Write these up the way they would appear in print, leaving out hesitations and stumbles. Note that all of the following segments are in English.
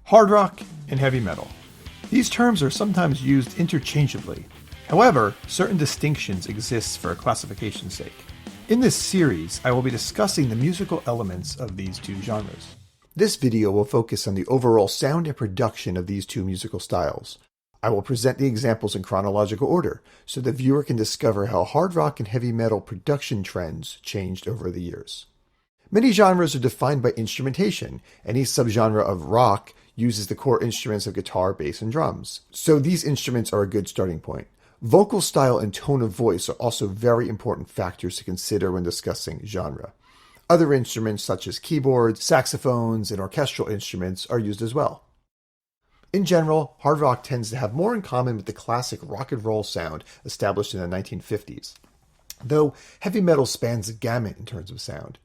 Hard rock and heavy metal. These terms are sometimes used interchangeably. However, certain distinctions exist for classification's sake. In this series, I will be discussing the musical elements of these two genres. This video will focus on the overall sound and production of these two musical styles. I will present the examples in chronological order, so the viewer can discover how hard rock and heavy metal production trends changed over the years. Many genres are defined by instrumentation, and each subgenre of rock uses the core instruments of guitar, bass, and drums. So these instruments are a good starting point. Vocal style and tone of voice are also very important factors to consider when discussing genre. Other instruments such as keyboards, saxophones, and orchestral instruments are used as well. In general, hard rock tends to have more in common with the classic rock and roll sound established in the 1950s, though heavy metal spans the gamut in terms of sound.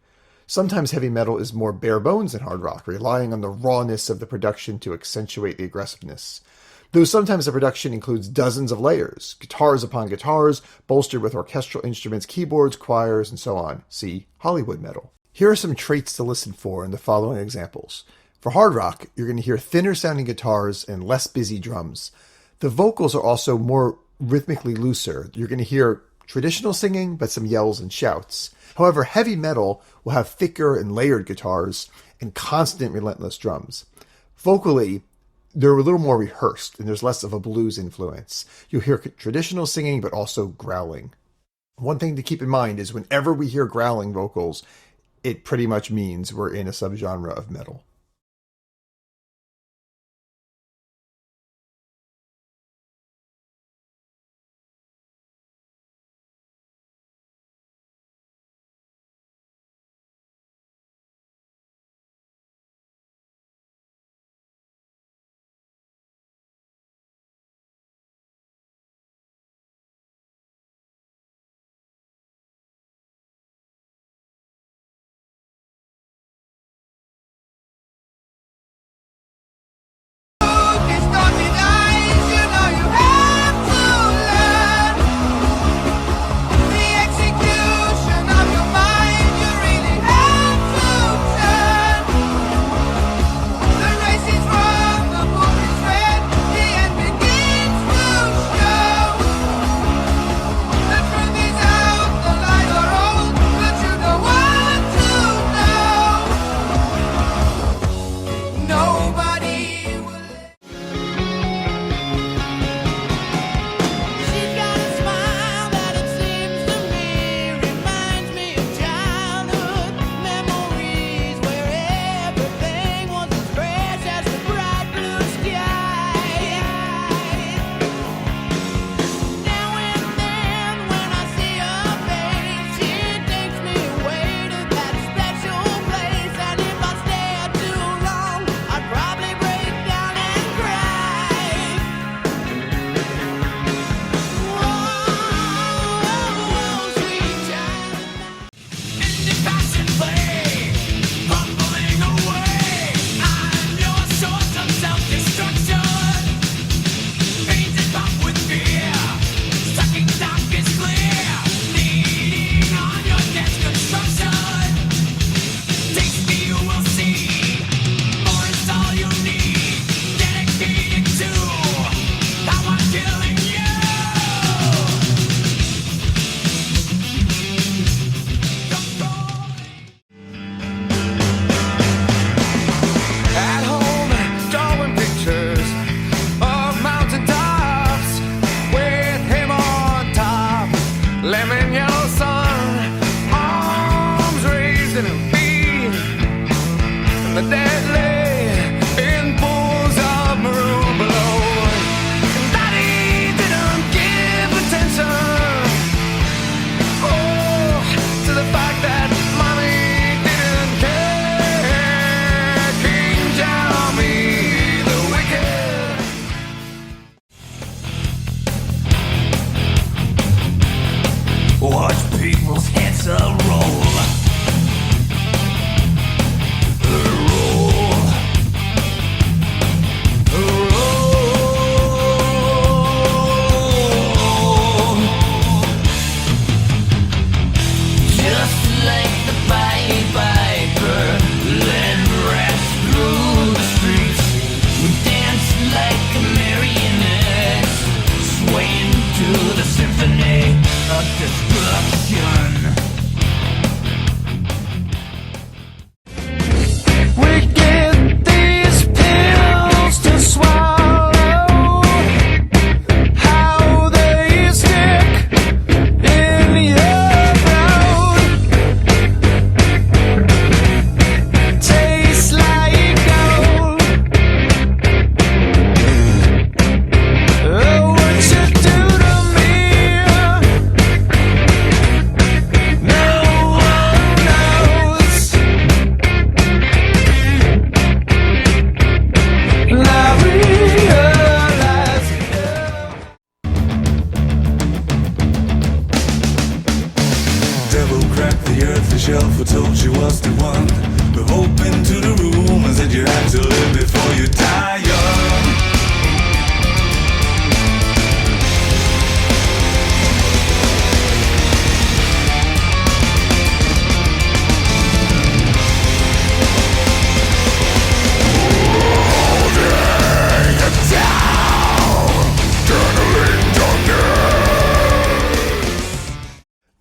Sometimes heavy metal is more bare bones than hard rock, relying on the rawness of the production to accentuate the aggressiveness. Though sometimes the production includes dozens of layers, guitars upon guitars, bolstered with orchestral instruments, keyboards, choirs, and so on. See Hollywood metal. Here are some traits to listen for in the following examples. For hard rock, you're going to hear thinner sounding guitars and less busy drums. The vocals are also more rhythmically looser. You're going to hear traditional singing, but some yells and shouts. However, heavy metal will have thicker and layered guitars and constant relentless drums. Vocally, they're a little more rehearsed, and there's less of a blues influence. You'll hear traditional singing, but also growling. One thing to keep in mind is whenever we hear growling vocals, it pretty much means we're in a subgenre of metal.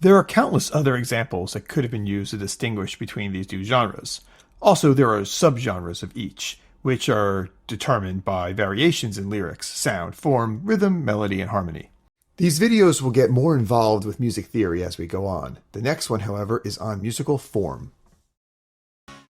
There are countless other examples that could have been used to distinguish between these two genres. Also, there are subgenres of each, which are determined by variations in lyrics, sound, form, rhythm, melody, and harmony. These videos will get more involved with music theory as we go on. The next one, however, is on musical form.